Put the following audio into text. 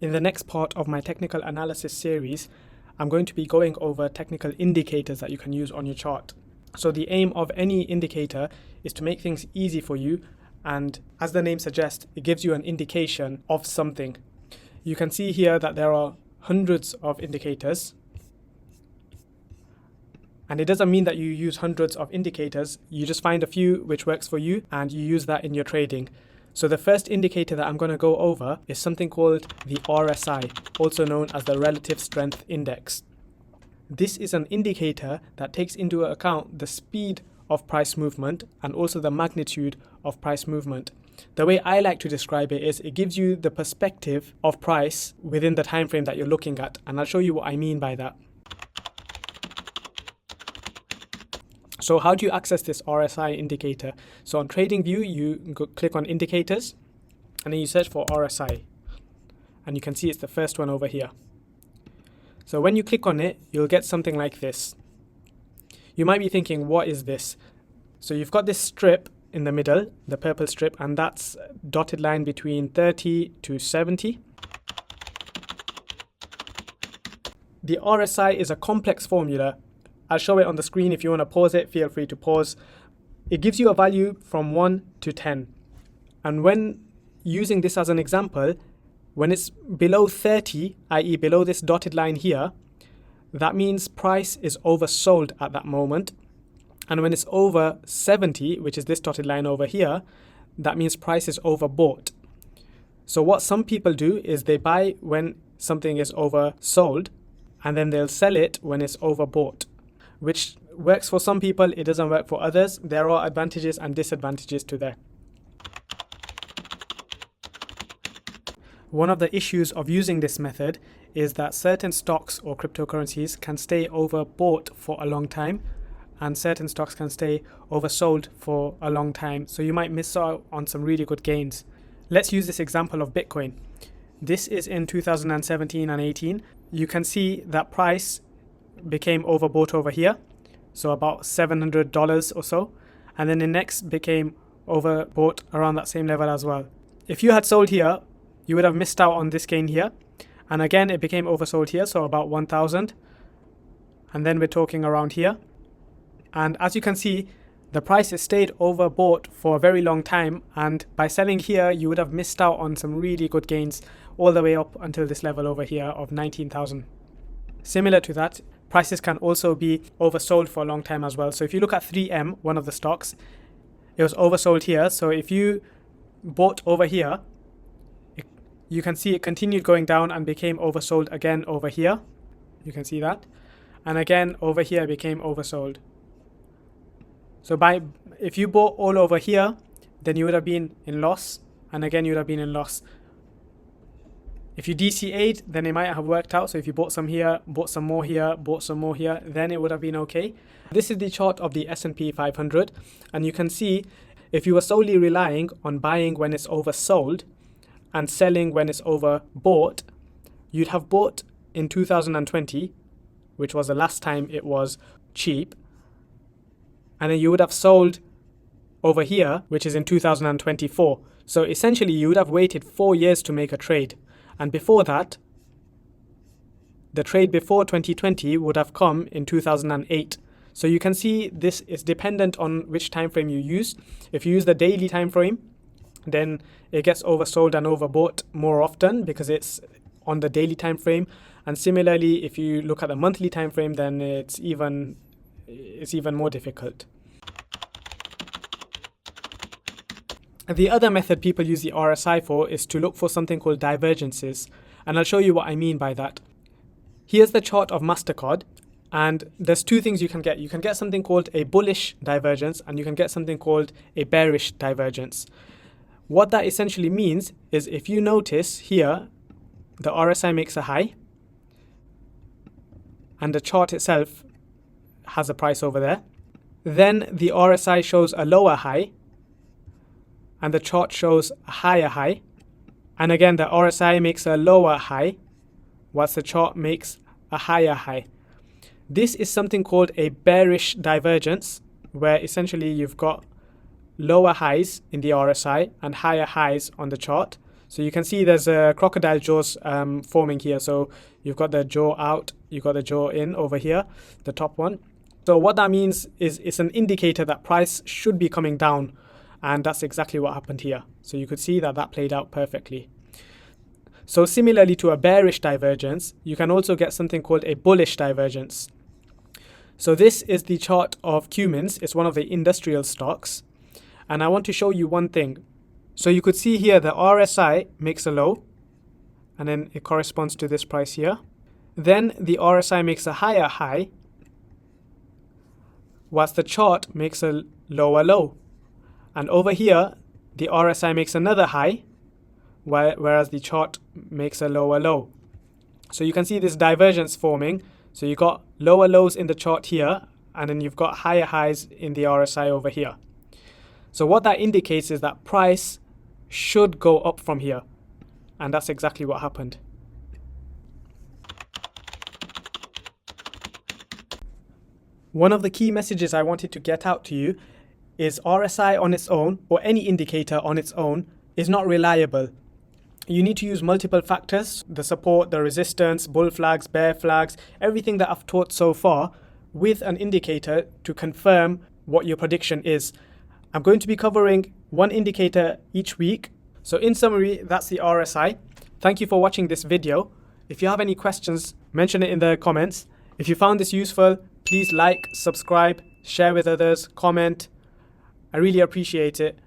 In the next part of my technical analysis series, I'm going to be going over technical indicators that you can use on your chart. So the aim of any indicator is to make things easy for you, and as the name suggests, it gives you an indication of something. You can see here that there are hundreds of indicators, and it doesn't mean that you use hundreds of indicators. You just find a few which works for you and you use that in your trading. So the first indicator that I'm going to go over is something called the RSI, also known as the Relative Strength Index. This is an indicator that takes into account the speed of price movement and also the magnitude of price movement. The way I like to describe it is it gives you the perspective of price within the time frame that you're looking at, and I'll show you what I mean by that. So how do you access this RSI indicator? So on TradingView, you click on indicators and then you search for RSI. And you can see it's the first one over here. So when you click on it, you'll get something like this. You might be thinking, what is this? So you've got this strip in the middle, the purple strip, and that's dotted line between 30 to 70. The RSI is a complex formula. I'll show it on the screen. If you want to pause it, feel free to pause. It gives you a value from 1 to 10. And when using this as an example, when it's below 30, i.e. below this dotted line here, that means price is oversold at that moment. And when it's over 70, which is this dotted line over here, that means price is overbought. So what some people do is they buy when something is oversold, and then they'll sell it when it's overbought, which works for some people, it doesn't work for others. There are advantages and disadvantages to that. One of the issues of using this method is that certain stocks or cryptocurrencies can stay overbought for a long time, and certain stocks can stay oversold for a long time. So you might miss out on some really good gains. Let's use this example of Bitcoin. This is in 2017 and 18. You can see that price became overbought over here, so about $700 or so, and then the next became overbought around that same level as well. If you had sold here, you would have missed out on this gain here, and again it became oversold here, so about 1,000, and then we're talking around here. And as you can see, the price has stayed overbought for a very long time, and by selling here you would have missed out on some really good gains all the way up until this level over here of 19,000. Similar to that, prices can also be oversold for a long time as well. So if you look at 3M, one of the stocks, it was oversold here. So if you bought over here, you can see it continued going down and became oversold again over here. You can see that. And again over here became oversold. So if you bought all over here, then you would have been in loss, and again you would have been in loss. If you DCA'd, then it might have worked out. So if you bought some here, bought some more here, bought some more here, then it would have been okay. This is the chart of the S&P 500. And you can see if you were solely relying on buying when it's oversold and selling when it's overbought, you'd have bought in 2020, which was the last time it was cheap. And then you would have sold over here, which is in 2024. So essentially you would have waited 4 years to make a trade. And before that, the trade before 2020 would have come in 2008. So you can see this is dependent on which time frame you use. If you use the daily time frame, then it gets oversold and overbought more often because it's on the daily time frame. And similarly, if you look at the monthly time frame, then it's even more difficult. The other method people use the RSI for is to look for something called divergences, and I'll show you what I mean by that. Here's the chart of MasterCard, and there's two things you can get. You can get something called a bullish divergence, and you can get something called a bearish divergence. What that essentially means is if you notice here, the RSI makes a high, and the chart itself has a price over there. Then the RSI shows a lower high, and the chart shows a higher high. And again, the RSI makes a lower high, whilst the chart makes a higher high. This is something called a bearish divergence, where essentially you've got lower highs in the RSI and higher highs on the chart. So you can see there's a crocodile jaws forming here. So you've got the jaw out, you've got the jaw in over here, the top one. So what that means is it's an indicator that price should be coming down, and that's exactly what happened here. So you could see that that played out perfectly. So similarly to a bearish divergence, you can also get something called a bullish divergence. So this is the chart of Cummins. It's one of the industrial stocks. And I want to show you one thing. So you could see here the RSI makes a low, and then it corresponds to this price here. Then the RSI makes a higher high, whilst the chart makes a lower low. And over here, the RSI makes another high, whereas the chart makes a lower low. So you can see this divergence forming. So you've got lower lows in the chart here, and then you've got higher highs in the RSI over here. So what that indicates is that price should go up from here. And that's exactly what happened. One of the key messages I wanted to get out to you is RSI on its own, or any indicator on its own, is not reliable. You need to use multiple factors, the support, the resistance, bull flags, bear flags, everything that I've taught so far with an indicator to confirm what your prediction is. I'm going to be covering one indicator each week. So in summary, that's the RSI. Thank you for watching this video. If you have any questions, mention it in the comments. If you found this useful, please like, subscribe, share with others, comment. I really appreciate it.